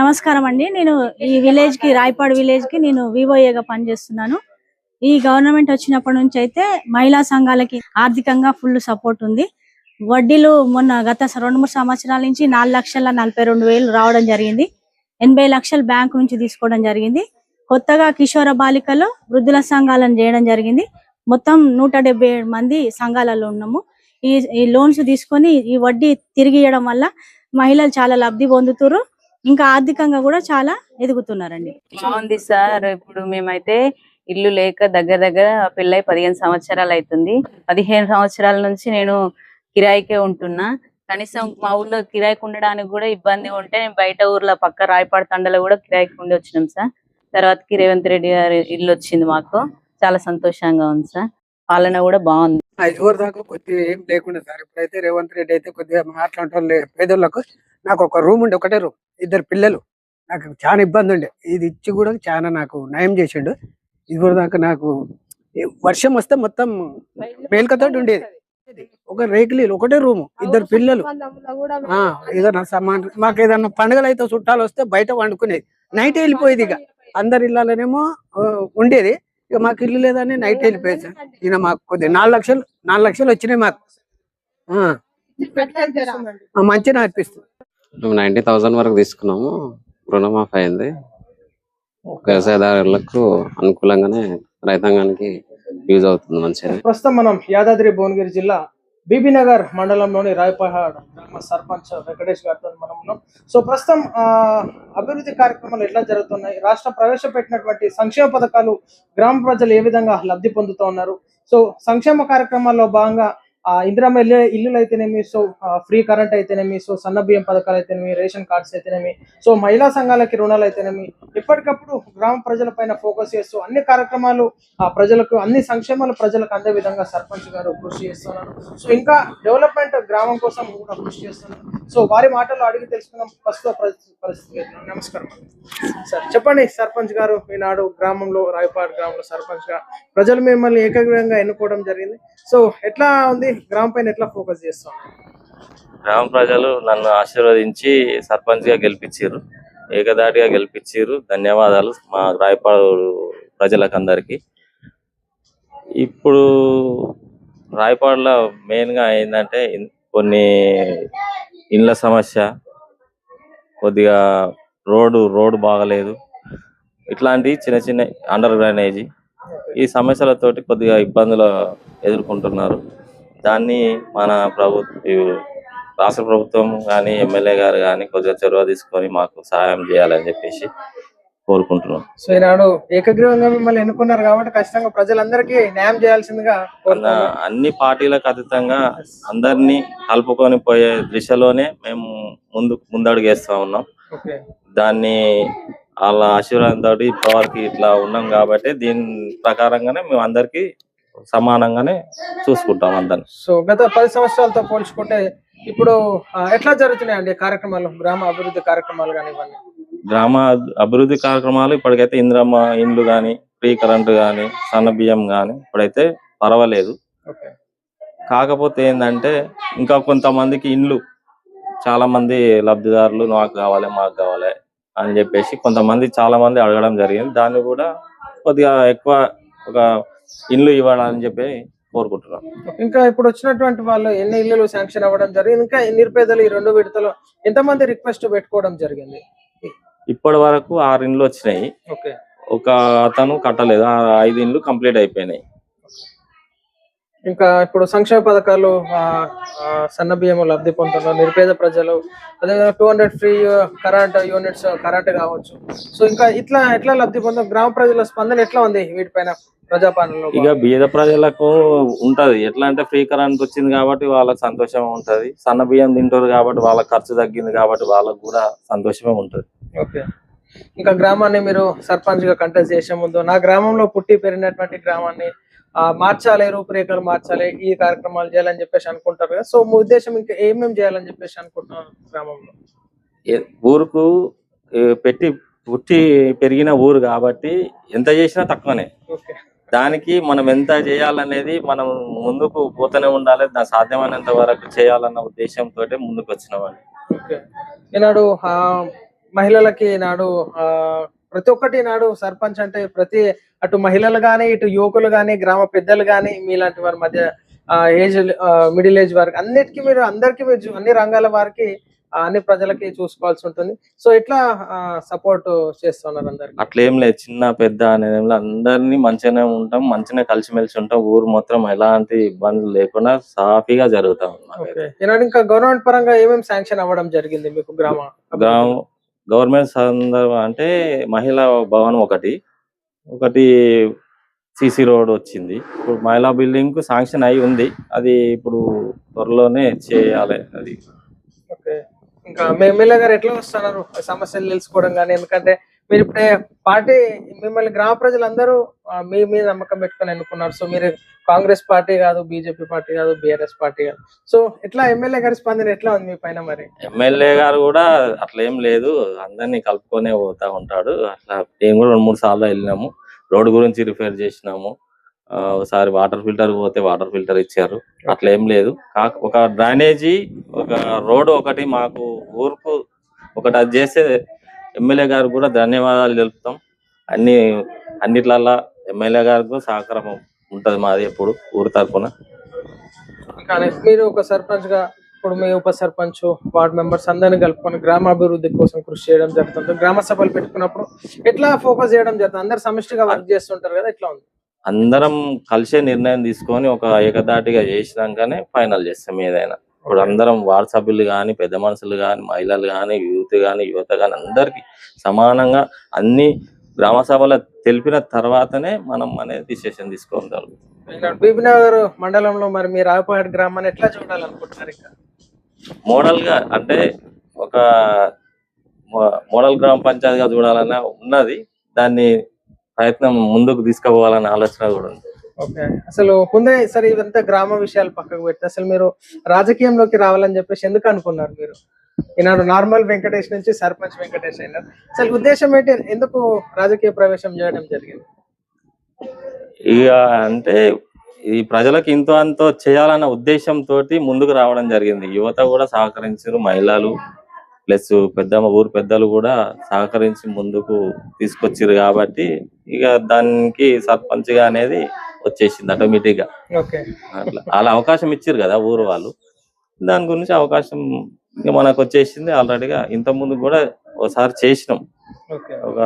నమస్కారం అండి. నేను ఈ విలేజ్ కి రాయపాడు విలేజ్ కి నేను వివోఏగా పనిచేస్తున్నాను. ఈ గవర్నమెంట్ వచ్చినప్పటి నుంచి అయితే మహిళా సంఘాలకి ఆర్థికంగా ఫుల్ సపోర్ట్ ఉంది. వడ్డీలు మొన్న గత 2-3 సంవత్సరాల నుంచి 4,42,000 రావడం జరిగింది. 80 లక్షలు బ్యాంకు నుంచి తీసుకోవడం జరిగింది. కొత్తగా కిషోర బాలికలు వృద్ధుల సంఘాలను చేయడం జరిగింది. మొత్తం 177 మంది సంఘాలలో ఉన్నాము. ఈ లోన్స్ తీసుకొని ఈ వడ్డీ తిరిగి ఇవ్వడం వల్ల మహిళలు చాలా లబ్ధి పొందుతున్నారు. ఇంకా ఆర్థికంగా కూడా చాలా ఎదుగుతున్నారండి. బాగుంది సార్. ఇప్పుడు మేమైతే ఇల్లు లేక దగ్గర దగ్గర పెళ్ళై 15 సంవత్సరాలు అవుతుంది. 15 సంవత్సరాల నుంచి నేను కిరాయికే ఉంటున్నా. కనీసం మా ఊర్లో కిరాయికి ఉండడానికి కూడా ఇబ్బంది ఉంటే నేను బయట ఊర్లో పక్క రాయపాడు తండలో కూడా కిరాయికి ఉండి వచ్చినాం సార్. తర్వాతకి రేవంత్ రెడ్డి గారి ఇల్లు వచ్చింది, మాకు చాలా సంతోషంగా ఉంది సార్. పాలన కూడా బాగుంది. ఇదివరకు దాకా కొద్దిగా ఏం లేకుండా సార్, ఇప్పుడైతే రేవంత్ రెడ్డి అయితే కొద్దిగా మాట్లాడటం పేదోళ్ళకు. నాకు ఒక రూమ్ ఉండే, ఒకటే రూమ్, 2 పిల్లలు. నాకు చాలా ఇబ్బంది ఉండే, ఇది ఇచ్చి కూడా చాలా నాకు నయం చేసిండు. ఇదివరకు దాకా నాకు వర్షం వస్తే మొత్తం మేల్కతో ఉండేది. ఒక రేకులు, ఒకటే రూము, 2 పిల్లలు. ఏదైనా సామాన్, మాకు ఏదైనా పండుగలు అయితే చుట్టాలు వస్తే బయట వండుకునేది. నైట్ వెళ్ళిపోయేది. ఇక అందరి ఇళ్ళలోనేమో ఉండేది, ఇక మాకు ఇల్లు లేదని నైట్ వెళ్ళిపోయేది సార్. ఈయన మాకు కొద్దిగా 4 లక్షలు వచ్చినాయి మాకు. మంచిగా అనిపిస్తుంది. 90,000 వరకు తీసుకున్నాము. రుణమాఫీ అయింది. వ్యవసాయదారులకు అనుకూలంగానే రైతాంగానికి యూజ్ అవుతుంది మంచిగా. ప్రస్తుతం మనం యాదాద్రి భువనగిరి జిల్లా బీబీనగర్ మండలంలోని రాయపాడు గ్రామ సర్పంచ్ వెంకటేష్ గారితో మనం ఉన్నాం. సో ప్రస్తుతం అభివృద్ధి కార్యక్రమాలు ఎట్లా జరుగుతున్నాయి, రాష్ట్రం ప్రవేశపెట్టినటువంటి సంక్షేమ పథకాలు గ్రామ ప్రజలు ఏ విధంగా లబ్ధి పొందుతూ ఉన్నారు, సో సంక్షేమ కార్యక్రమాల్లో భాగంగా ఇందిరమ్మ ఇల్లులు అయితేనేమి, సో ఫ్రీ కరెంట్ అయితేనేమి, సో సన్న బియ్యం పథకాలు అయితేనేమి, రేషన్ కార్డ్స్ అయితేనేమి, సో మహిళా సంఘాలకి రుణాలు అయితేనేమి, ఎప్పటికప్పుడు గ్రామ ప్రజల పైన ఫోకస్ చేస్తూ అన్ని కార్యక్రమాలు ప్రజలకు, అన్ని సంక్షేమాలు ప్రజలకు అందే విధంగా సర్పంచ్ గారు కృషి చేస్తున్నారు. సో ఇంకా డెవలప్మెంట్ గ్రామం కోసం కూడా కృషి చేస్తున్నారు. సో వారి మాటల్లో అడిగి తెలుసుకున్నాం ప్రస్తుత పరిస్థితి. నమస్కారం సార్, చెప్పండి సర్పంచ్ గారు, ఈనాడు గ్రామంలో రాయపాడు గ్రామంలో సర్పంచ్ గా ప్రజలు మిమ్మల్ని ఏకగ్రీవంగా ఎన్నుకోవడం జరిగింది. సో ఎట్లా ఉంది, గ్రామం పైన ఎట్లా ఫోకస్ చేస్తున్నారు? గ్రామ ప్రజలు నన్ను ఆశీర్వదించి సర్పంచ్ గా గెలిపించారు, ఏకదాటిగా గెలిపించారు. ధన్యవాదాలు మా రాయపాడు ప్రజలకు అందరికి. ఇప్పుడు రాయపాడులో మెయిన్ గా ఏంటంటే కొన్ని ఇండ్ల సమస్య, కొద్దిగా రోడ్డు బాగలేదు, ఇట్లాంటి చిన్న చిన్న అండర్ డ్రైనేజీ, ఈ సమస్యలతోటి కొద్దిగా ఇబ్బందులు ఎదుర్కొంటున్నారు. దాన్ని మన రాష్ట్ర ప్రభుత్వం కానీ ఎమ్మెల్యే గారు కానీ కొద్దిగా చొరవ తీసుకొని మాకు సహాయం చేయాలని చెప్పేసి కోరుకుంటున్నాం. సో ఈనాడు ఏకగ్రీవంగా మిమ్మల్ని ఎన్నుకున్నారు కాబట్టి ఖచ్చితంగా ప్రజలందరికీ న్యాయం చేయాల్సిందిగా అన్ని పార్టీలకు అతీతంగా అందరినీ కలుపుకొని పోయే దిశలోనే మేము ముందడుగేస్తా ఉన్నాం. దాన్ని వాళ్ళ ఆశీర్వాదంతో ఇప్పటివరకు ఇట్లా ఉన్నాం కాబట్టి దీని ప్రకారంగానే మేము అందరికి సమానంగానే చూసుకుంటాం అందరిని. సో గత 10 సంవత్సరాలతో పోల్చుకుంటే ఇప్పుడు ఎట్లా జరుగుతున్నాయండి కార్యక్రమాలు, గ్రామ అభివృద్ధి కార్యక్రమాలు కానీ ఇవన్నీ? గ్రామ అభివృద్ధి కార్యక్రమాలు ఇప్పటికైతే ఇందిరమ్మ ఇండ్లు కానీ, ఫ్రీ కరెంట్ కానీ, సన్న బియ్యం కానీ ఇప్పుడైతే పర్వాలేదు. కాకపోతే ఏంటంటే ఇంకా కొంతమందికి ఇండ్లు, చాలా మంది లబ్ధిదారులు మాకు కావాలి అని చెప్పేసి కొంతమంది చాలా మంది అడగడం జరిగింది. దాన్ని కూడా కొద్దిగా ఎక్కువ ఒక ఇల్లు ఇవ్వాలని చెప్పి కోరుకుంటున్నాం. ఇంకా ఇప్పుడు వచ్చినటువంటి వాళ్ళు ఎన్ని ఇల్లులు శాంక్షన్ అవ్వడం జరిగింది, ఇంకా నిరుపేదలు ఈ 2 విడతలో ఎంతమంది రిక్వెస్ట్ పెట్టుకోవడం జరిగింది? ఇప్పటి వరకు 6 ఇండ్లు వచ్చినాయి. ఒక అతను కట్టలేదు, 5 ఇండ్లు కంప్లీట్ అయిపోయినాయి. ఇంకా ఇప్పుడు సంక్షేమ పథకాలు సన్న బియ్యం లబ్ధి పొందుతున్నారు నిరుపేద ప్రజలు, అదేవిధంగా 200 ఫ్రీ కరెంట్ యూనిట్స్, కరెంట్ కావచ్చు. సో ఇంకా ఎట్లా లబ్ధి పొందారు, గ్రామ ప్రజల స్పందన ఎట్లా ఉంది వీటిపైన ప్రజాపాలనలో? ఇక బీద ప్రజలకు ఉంటది ఎట్లా అంటే ఫ్రీ కరెంట్ వచ్చింది కాబట్టి వాళ్ళకి సంతోషం ఉంటది, సన్న బియ్యం తింటారు కాబట్టి వాళ్ళకి ఖర్చు తగ్గింది కాబట్టి వాళ్ళకు కూడా సంతోషమే ఉంటది. ఇంకా గ్రామాన్ని మీరు సర్పంచ్ గా కంటెస్ట్ చేసే ముందు నా గ్రామంలో పుట్టి పెరిగినటువంటి గ్రామాన్ని మార్చాలి, రూపురేఖలు మార్చాలి, ఈ కార్యక్రమాలు చేయాలని చెప్పేసి అనుకుంటారు కదా. సో మీ ఉద్దేశం ఇంకా ఏమేమి చేయాలని చెప్పేసి అనుకుంటున్నాను గ్రామంలో? ఊరుకు పుట్టి పెరిగిన ఊరు కాబట్టి ఎంత చేసినా తక్కువనే. దానికి మనం ఎంత చేయాలనేది మనం ముందుకు పోతూనే ఉండాలి, దాని సాధ్యమైనంత వరకు చేయాలన్న ఉద్దేశంతో ముందుకు వచ్చినామండి. ఈనాడు మహిళలకి నాడు ప్రతి ఒక్కటి నాడు సర్పంచ్ అంటే ప్రతి అటు మహిళలు గాని ఇటు యువకులు గాని గ్రామ పెద్దలు గాని మీలాంటి వారి మధ్య ఏజ్ మిడిల్ ఏజ్ వారికి అన్నిటికీ మీరు అందరికి మీరు అన్ని రంగాల వారికి అన్ని ప్రజలకి చూసుకోవాల్సి ఉంటుంది. సో ఎట్లా సపోర్ట్ చేస్తున్నారు అందరికి? అట్లేం లేదు, చిన్న పెద్ద అనేది అందరినీ మంచిగానే ఉంటాం, మంచిగానే కలిసిమెలిసి ఉంటాం. ఊరు మొత్తం ఎలాంటి ఇబ్బందులు లేకుండా సాఫీగా జరుగుతాం. ఇంకా గవర్నమెంట్ పరంగా ఏమేమి శాంక్షన్ అవ్వడం జరిగింది మీకు గవర్నమెంట్ సందర్భం అంటే మహిళా భవన్ ఒకటి సిసి రోడ్ వచ్చింది. ఇప్పుడు మహిళా బిల్డింగ్ కు శాంక్షన్ అయి ఉంది, అది ఇప్పుడు త్వరలోనే చేయాలి. అది ఇంకా మీ ఎమ్మెల్యే గారు ఎట్లా వస్తున్నారు సమస్యలు తెలుసుకోవడం కానీ? ఎందుకంటే మీరు ఇప్పుడే పార్టీ మిమ్మల్ని గ్రామ ప్రజలందరూ మీ మీద నమ్మకం పెట్టుకొని ఎన్నుకున్నారు. సో మీరు కాంగ్రెస్ పార్టీ కాదు, బీజేపీ పార్టీ కాదు, బీఆర్ఎస్ పార్టీ కాదు. సో ఎట్లా ఎమ్మెల్యే గారి స్పందన ఎట్లా ఉంది మీ పైన? మరి ఎమ్మెల్యే గారు కూడా అట్లా ఏం లేదు, అందరినీ కలుపుకొనే పోతా ఉంటాడు. అట్లా మేము కూడా 2-3 సార్లు వెళ్ళినాము, రోడ్డు గురించి రిపేర్ చేసినాము. ఒకసారి వాటర్ ఫిల్టర్ పోతే వాటర్ ఫిల్టర్ ఇచ్చారు. అట్లా ఏం లేదు. ఒక డ్రైనేజీ, ఒక రోడ్డు ఒకటి మాకు ఊరుకు ఒకటి అది చేస్తే ఎమ్మెల్యే గారు కూడా ధన్యవాదాలు తెలుపుతాం. అన్నిట్లల్లా ఎమ్మెల్యే గారికి సహకారం ఉంటది మాది ఎప్పుడు ఊరు తరఫున. కానీ మీరు ఒక సర్పంచ్ గా ఇప్పుడు మీ ఉప సర్పంచ్, వార్డ్ మెంబర్స్ అందరినీ కలుపుకొని గ్రామాభివృద్ధి కోసం కృషి చేయడం జరుగుతుంది. గ్రామ సభలు పెట్టుకున్నప్పుడు ఎట్లా ఫోకస్ చేయడం జరుగుతుంది? అందరు సమిష్టిగా వర్క్ చేస్తుంటారు కదా, ఎట్లా ఉంది? అందరం కలిసే నిర్ణయం తీసుకొని ఒక ఏకదాటిగా చేసినాకనే ఫైనల్ చేస్తాం ఏదైనా. ఇప్పుడు అందరం వార్డు సభ్యులు కానీ, పెద్ద మనుషులు కానీ, మహిళలు కానీ, యువత కానీ అందరికి సమానంగా అన్ని గ్రామ సభలో తెలిపిన తర్వాతనే మనం అనేది డిసిషన్ తీసుకోగలం. బీబీనగర్ మండలంలో మరి మీరు రాయపాడు గ్రామాన్ని ఎట్లా చూడాలనుకుంటున్నారు? ఇంకా మోడల్ గా అంటే ఒక మోడల్ గ్రామ పంచాయతీగా చూడాలన్న ఉన్నది. దాన్ని ప్రయత్నం ముందుకు తీసుకుపోవాలనే ఆలోచన కూడా ఉంది. ఓకే, అసలు ముందే సరే ఇదంతా గ్రామ విషయాలు పక్కకు పెడితే అసలు మీరు రాజకీయంలోకి రావాలని చెప్పేసి ఎందుకు అనుకున్నారు? మీరు ఈనాడు నార్మల్ వెంకటేష్ నుంచి సర్పంచ్ వెంకటేష్ అయినారు. అసలు ఉద్దేశం ఏంటి? ఎందుకు రాజకీయ ప్రవేశం చేయడం జరిగింది? ఇక అంటే ఈ ప్రజలకు ఇంతో అంతో చేయాలన్న ఉద్దేశంతో ముందుకు రావడం జరిగింది. యువత కూడా సహకరించారు, మహిళలు ప్లస్ ఊరు పెద్దలు కూడా సహకరించి ముందుకు తీసుకొచ్చారు. కాబట్టి ఇక దానికి సర్పంచ్ గా అనేది వచ్చేసింది ఆటోమేటిక్ గా. అట్లా అలా అవకాశం ఇచ్చారు కదా ఊరు వాళ్ళు, దాని గురించి అవకాశం ఇక మనకు వచ్చేసింది. ఆల్రెడీగా ఇంత ముందు కూడా ఒకసారి చేసినాం, ఒక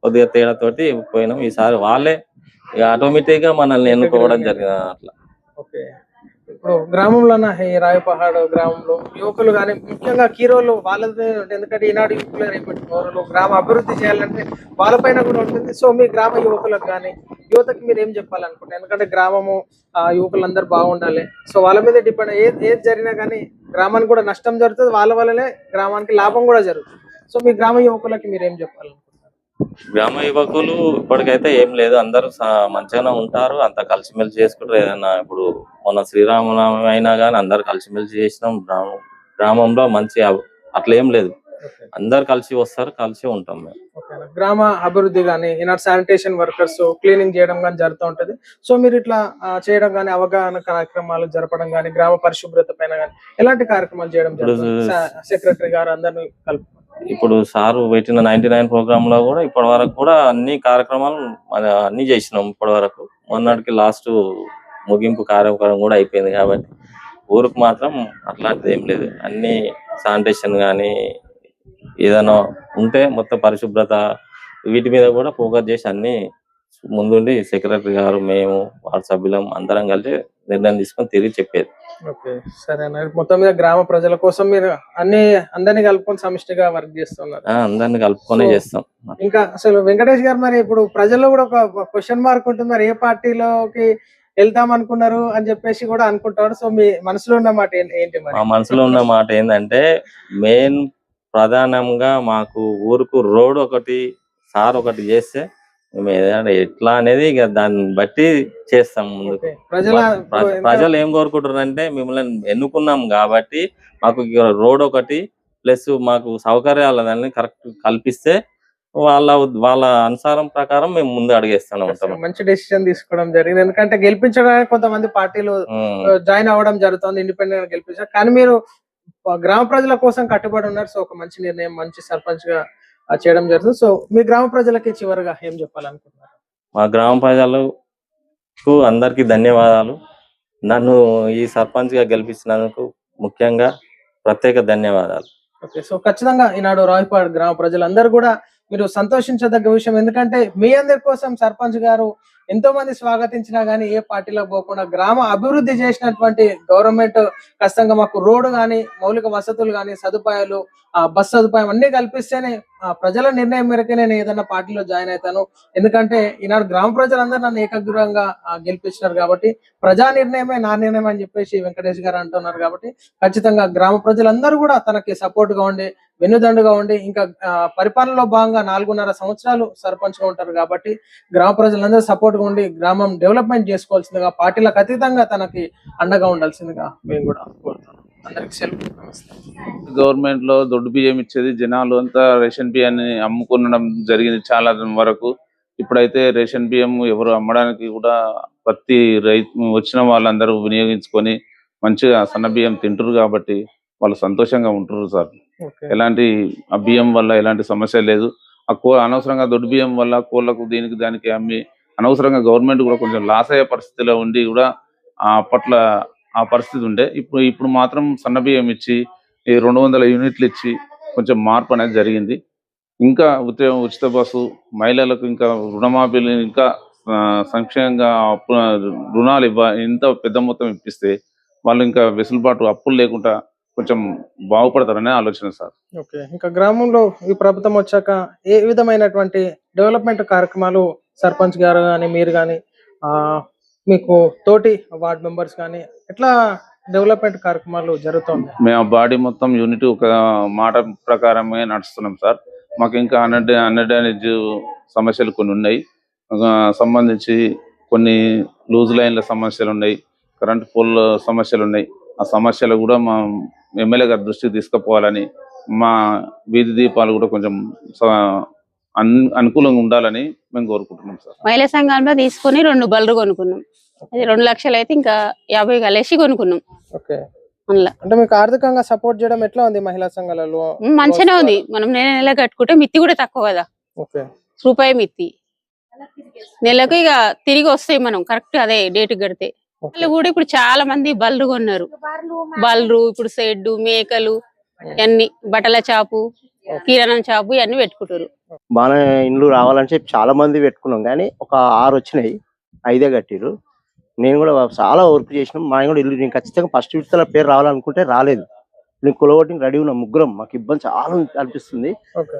కొద్దిగా తేడాతోటి పోయినాం. ఈసారి వాళ్ళే ఇక ఆటోమేటిక్ గా మనల్ని ఎన్నుకోవడం జరిగింది. అట్లా ఇప్పుడు గ్రామంలో ఈ రాయపహాడ్ గ్రామంలో యువకులు కానీ ముఖ్యంగా కీరోలు వాళ్ళదే ఉంటుంది. ఎందుకంటే ఈనాడు యువకులు రేపటి పౌరులు గ్రామ అభివృద్ధి చేయాలంటే వాళ్ళపైన కూడా ఉంటుంది. సో మీ గ్రామ యువకులకు కానీ యువతకి మీరు ఏం చెప్పాలనుకుంటున్నారు? ఎందుకంటే గ్రామము యువకులందరూ బాగుండాలి. సో వాళ్ళ మీద డిపెండ్ ఏది జరిగినా కానీ గ్రామానికి కూడా నష్టం జరుగుతుంది, వాళ్ళ వల్లనే గ్రామానికి లాభం కూడా జరుగుతుంది. సో మీ గ్రామ యువకులకి మీరు ఏం చెప్పాలనుకుంటున్నారు? గ్రామ యువకులు ఇప్పటికైతే ఏం లేదు, అందరూ మంచిగానే ఉంటారు, అంత కలిసిమెలిసి చేసుకుంటారు. ఏదైనా ఇప్పుడు మొన్న శ్రీరామనవమి అయినా కానీ అందరు కలిసిమెలిసి చేసినాం. గ్రామంలో మంచి అట్లా ఏం లేదు, అందరు కలిసి వస్తారు, కలిసి ఉంటాం మేము. గ్రామ అభివృద్ధి కానీ ఈనాడు శానిటేషన్ వర్కర్స్ క్లీనింగ్ చేయడం కానీ జరుగుతూ ఉంటది. సో మీరు ఇట్లా చేయడం కానీ అవగాహన కార్యక్రమాలు జరపడం కానీ గ్రామ పరిశుభ్రత పైన కానీ ఎలాంటి కార్యక్రమాలు చేయడం జరుగుతుంది? సెక్రటరీ గారు అందరినీ కలుపు ఇప్పుడు సారు పెట్టిన 99 ప్రోగ్రామ్ లో కూడా ఇప్పటి వరకు కూడా అన్ని కార్యక్రమాలు అన్ని చేసినాం. ఇప్పటి వరకు మొన్నటికి లాస్ట్ ముగింపు కార్యక్రమం కూడా అయిపోయింది. కాబట్టి ఊరికి మాత్రం అట్లాంటిది ఏం లేదు. అన్ని శానిటేషన్ కానీ ఏదైనా ఉంటే మొత్తం పరిశుభ్రత వీటి మీద కూడా ఫోకస్ చేసి అన్ని ముందుండి సెక్రటరీ గారు, మేము, వార్డు సభ్యులం అందరం కలిసి నిర్ణయం తీసుకొని తిరిగి చెప్పేది. ఓకే, సరే. మొత్తం మీద గ్రామ ప్రజల కోసం మీరు అందరినీ కలుపుకొని సమిష్టిగా వర్క్ చేస్తున్నారు. అందరిని కలుపుకొని చేస్తాం. ఇంకా అసలు వెంకటేష్ గారు మరి ఇప్పుడు ప్రజల్లో కూడా ఒక క్వశ్చన్ మార్క్ ఉంటుంది, మరి ఏ పార్టీలోకి వెళ్తాం అనుకున్నారు అని చెప్పేసి కూడా అనుకుంటారు. సో మీ మనసులో ఉన్న మాట ఏంటి? మా మనసులో ఉన్న మాట ఏంటంటే మెయిన్ ప్రధానంగా మాకు ఊరుకు రోడ్ ఒకటి, సార్ ఒకటి చేస్తే మేము ఏదైనా ఎట్లా అనేది ఇక దాన్ని బట్టి చేస్తాం. ముందుకు ప్రజలు ఏం కోరుకుంటారు అంటే మిమ్మల్ని ఎన్నుకున్నాం కాబట్టి మాకు రోడ్ ఒకటి ప్లస్ మాకు సౌకర్యాలు దాన్ని కరెక్ట్ కల్పిస్తే వాళ్ళ అనుసారం ప్రకారం మేము ముందు అడిగేస్తాం. మంచి డెసిషన్ తీసుకోవడం జరిగింది. ఎందుకంటే గెలిపించడానికి కొంతమంది పార్టీలు జాయిన్ అవ్వడం జరుగుతుంది, ఇండిపెండెంట్ గా గెలిపించారు. కానీ మీరు గ్రామ ప్రజల కోసం కట్టుబడి ఉన్నారు. సో ఒక మంచి నిర్ణయం, మంచి సర్పంచ్ గా చేయడం జరుగుతుంది. సో మీ గ్రామ ప్రజలకి చివరిగా ఏం చెప్పాలనుకుంటున్నారు? మా గ్రామ ప్రజలకు అందరికీ ధన్యవాదాలు. నన్ను ఈ సర్పంచ్ గా గెలిపించినందుకు ముఖ్యంగా ప్రత్యేక ధన్యవాదాలు. ఓకే, సో ఖచ్చితంగా ఈనాడు రావిపాడ్ గ్రామ ప్రజలందరూ కూడా మీరు సంతోషించదగ్గ విషయం. ఎందుకంటే మీ అందరి కోసం సర్పంచ్ గారు ఎంతో మంది స్వాగతించినా గానీ ఏ పార్టీలో పోకుండా గ్రామ అభివృద్ధి చేసినటువంటి గవర్నమెంట్ ఖచ్చితంగా మాకు రోడ్డు కానీ, మౌలిక వసతులు కానీ, సదుపాయాలు, బస్ సదుపాయం అన్ని కల్పిస్తేనే ప్రజల నిర్ణయం మేరకే నేను ఏదైనా పార్టీలో జాయిన్ అవుతాను. ఎందుకంటే ఈనాడు గ్రామ ప్రజలందరూ నన్ను ఏకగ్రీవంగా గెలిపించినారు కాబట్టి ప్రజా నిర్ణయమే నా నిర్ణయం అని చెప్పేసి వెంకటేష్ గారు అంటున్నారు. కాబట్టి ఖచ్చితంగా గ్రామ ప్రజలందరూ కూడా తనకి సపోర్ట్ గా ఉండి, వెన్నుదండుగా ఉండి, ఇంకా పరిపాలనలో భాగంగా 4.5 సంవత్సరాలు సర్పంచ్ గా ఉంటారు. కాబట్టి గ్రామ ప్రజలందరూ సపోర్ట్ గా ఉండి గ్రామం డెవలప్మెంట్ చేసుకోవాల్సిందిగా, పార్టీలకు అతీతంగా తనకి అండగా ఉండాల్సిందిగా మేము కూడా కోరుతున్నాం. అందరికి సెలవు. నమస్తే. గవర్నమెంట్ లో దొడ్డు బియ్యం ఇచ్చేది, జనాలు అంతా రేషన్ బియ్యాన్ని అమ్ముకునడం జరిగింది చాలా వరకు. ఇప్పుడైతే రేషన్ బియ్యం ఎవరు అమ్మడానికి కూడా ప్రతి రైతు వచ్చిన వాళ్ళందరూ వినియోగించుకొని మంచిగా సన్న బియ్యం తింటారు కాబట్టి వాళ్ళు సంతోషంగా ఉంటున్నారు సార్. ఎలాంటి ఆ బియ్యం వల్ల ఎలాంటి సమస్య లేదు. అనవసరంగా దొడ్డు బియ్యం వల్ల కోళ్లకు దీనికి దానికి అమ్మి అనవసరంగా గవర్నమెంట్ కూడా కొంచెం లాస్ అయ్యే పరిస్థితిలో ఉండి కూడా అప్పట్లో ఆ పరిస్థితి ఉండే. ఇప్పుడు మాత్రం సన్న బియ్యం ఇచ్చి 200 యూనిట్లు ఇచ్చి కొంచెం మార్పు అనేది జరిగింది. ఇంకా ఉచిత బస్సు, మహిళలకు ఇంకా రుణమాఫీలు, ఇంకా సంక్షేమంగా రుణాలు ఎంత పెద్ద మొత్తం ఇప్పిస్తే వాళ్ళు ఇంకా వెసులుబాటు, అప్పులు లేకుండా కొంచెం బాగుపడతారనే ఆలోచన సార్. ఓకే, ఇంకా గ్రామంలో ఈ ప్రభుత్వం వచ్చాక ఏ విధమైనటువంటి డెవలప్మెంట్ కార్యక్రమాలు సర్పంచ్ గారు కానీ, మీరు కానీ, మీకు తోటి వార్డ్ మెంబర్స్ కానీ ఎట్లా డెవలప్మెంట్ కార్యక్రమాలు జరుగుతుంది? మేము బాడీ మొత్తం యూనిట్ ఒక మాట ప్రకారమే నడుస్తున్నాం సార్. మాకు ఇంకా అన్అడ్వాంటేజ్ సమస్యలు కొన్ని ఉన్నాయి. సంబంధించి కొన్ని లూజ్ లైన్ల సమస్యలు ఉన్నాయి, కరెంట్ పోల్ సమస్యలు ఉన్నాయి. ఆ సమస్యలు కూడా మా ఎమ్మెల్యే గారి దృష్టికి తీసుకుపోవాలని, మా వీధి దీపాలు కూడా కొంచెం అనుకూలంగా ఉండాలని మేము కోరుకుంటున్నాం సార్. మహిళా సంఘంలో తీసుకుని 2 బళ్ళు కొనుక్కున్నాం. అది 2 లక్షలు అయితే ఇంకా 50 కలిసి కొనుక్కున్నాం. ఓకే, అంటే మీకు ఆర్థికంగా సపోర్ట్ చేయడం ఎట్లా ఉంది మహిళా సంఘాలలో? మంచిగా ఉంది. మనం నెల కట్టుకుంటే మిత్తి కూడా తక్కువ కదా. ఓకే, రూపాయి మిత్తి నెలకు ఇక తిరిగి వస్తాయి మనం కరెక్ట్ అదే డేట్ కడితే. వాళ్ళు కూడా ఇప్పుడు చాలా మంది బళ్ళు కొన్నారు. బళ్ళు ఇప్పుడు షెడ్డు, మేకలు, అన్ని బట్టల చాపు, కిరాణం చాపు ఇవన్నీ పెట్టుకుంటారు. బాగా ఇండ్లు రావాలని చెప్పి చాలా మంది పెట్టుకున్నాం, కానీ ఒక 6 వచ్చినాయి, 5 కట్టిరు. నేను కూడా చాలా వర్క్ చేసినాం. మా కూడా ఇల్లు నేను ఖచ్చితంగా ఫస్ట్ విడతల పేరు రావాలనుకుంటే రాలేదు. నేను కులగొట్టి రెడీ ఉన్నాం ముగ్గురం. మాకు ఇబ్బంది చాలా అనిపిస్తుంది.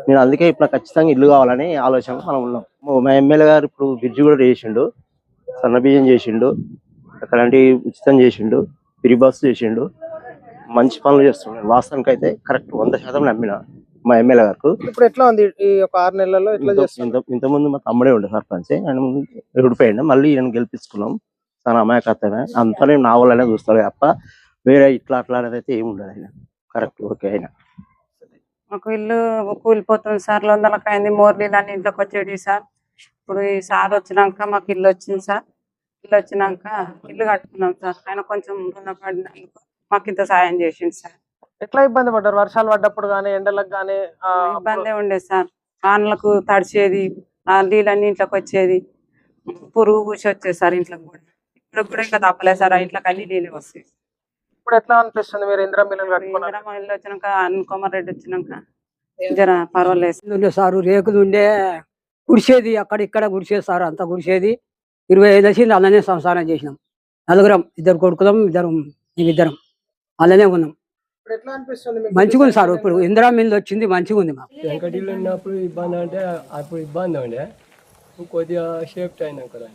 నేను అందుకే ఇప్పుడు ఖచ్చితంగా ఇల్లు కావాలని ఆలోచనలో మనం ఉన్నాం. మా ఎమ్మెల్యే గారు ఇప్పుడు బ్రిడ్జి కూడా చేసిండు, సన్న బియ్యం చేసిండు, అక్కడంటి ఉచితం చేసిండు, ఫ్రీ బస్సు చేసిండు, మంచి పనులు చేస్తున్నాడు. వాస్తవానికి అయితే కరెక్ట్ 100% నమ్మిన మా ఎమ్మెల్యే గారు. ఇప్పుడు ఎట్లా ఉంది ఈ ఒక 6 నెలల్లో? ఇంతకుముందు మా తమ్ముడే ఉండే సర్పంచ్, ఆయన విడిపోయిండు. మళ్ళీ ఈయన గెలిపించుకున్నాం. తన అమాయకత్వమే అంతా నేను నా వాళ్ళనే చూస్తాడు తప్ప వేరే ఇట్లా అట్లా అనేది అయితే ఏమి ఉండదు. ఆయన కరెక్ట్ ఓకే. ఆయన మాకు ఇల్లు కూలిపోతుంది సార్. 100లకు అయింది. మోర్లీలు అన్ని ఇంట్లోకి వచ్చేది సార్. ఇప్పుడు ఈ సార్ వచ్చినాక మాకు ఇల్లు వచ్చింది సార్. ఇల్లు వచ్చినాక ఇల్లు కట్టుకున్నాం సార్. ఆయన కొంచెం రుణపడినందుకు మాకు ఇంత సాయం చేసింది సార్. ఎట్లా ఇబ్బంది పడ్డారు? వర్షాలు పడ్డప్పుడు కానీ, ఎండలకు కానీ ఇబ్బందే ఉండేది సార్. వానలకు తడిచేది, నీళ్ళన్నీ ఇంట్లోకి వచ్చేది, పురుగు పూసి వచ్చేది సార్. ఇంట్లోకి కూడా ఇప్పుడు కూడా ఇంకా తప్పలేదు సార్. ఇంట్లోకి అన్ని నీళ్ళు వస్తాయి. ఇప్పుడు ఎట్లా అనిపిస్తుంది? మీరు ఇందిరా మిల్లులు కట్టుకున్నారు, ఇల్లు వచ్చినాక కోమర్ రెడ్డి వచ్చినాక జర పర్వాలేదు సార్. రేకులు ఉండే గుడిసేది, అక్కడ ఇక్కడ గుడిసేది సార్, అంతా గుడిసేది. 25 వచ్చింది. అలానే సంసారం చేసినాం. 4 2 కొడుకులం, మేమిద్దరం అలానే ఉన్నాం. మంచిగా ఉంది సార్. ఇప్పుడు ఇందిరా మిల్లు వచ్చింది, మంచిగా ఉంది. మాకు వెంకటిల్లు ఉన్నప్పుడు ఇబ్బంది అంటే అప్పుడు ఇబ్బంది ఉండే, కొద్దిగా సేఫ్టీ అయినా కదా.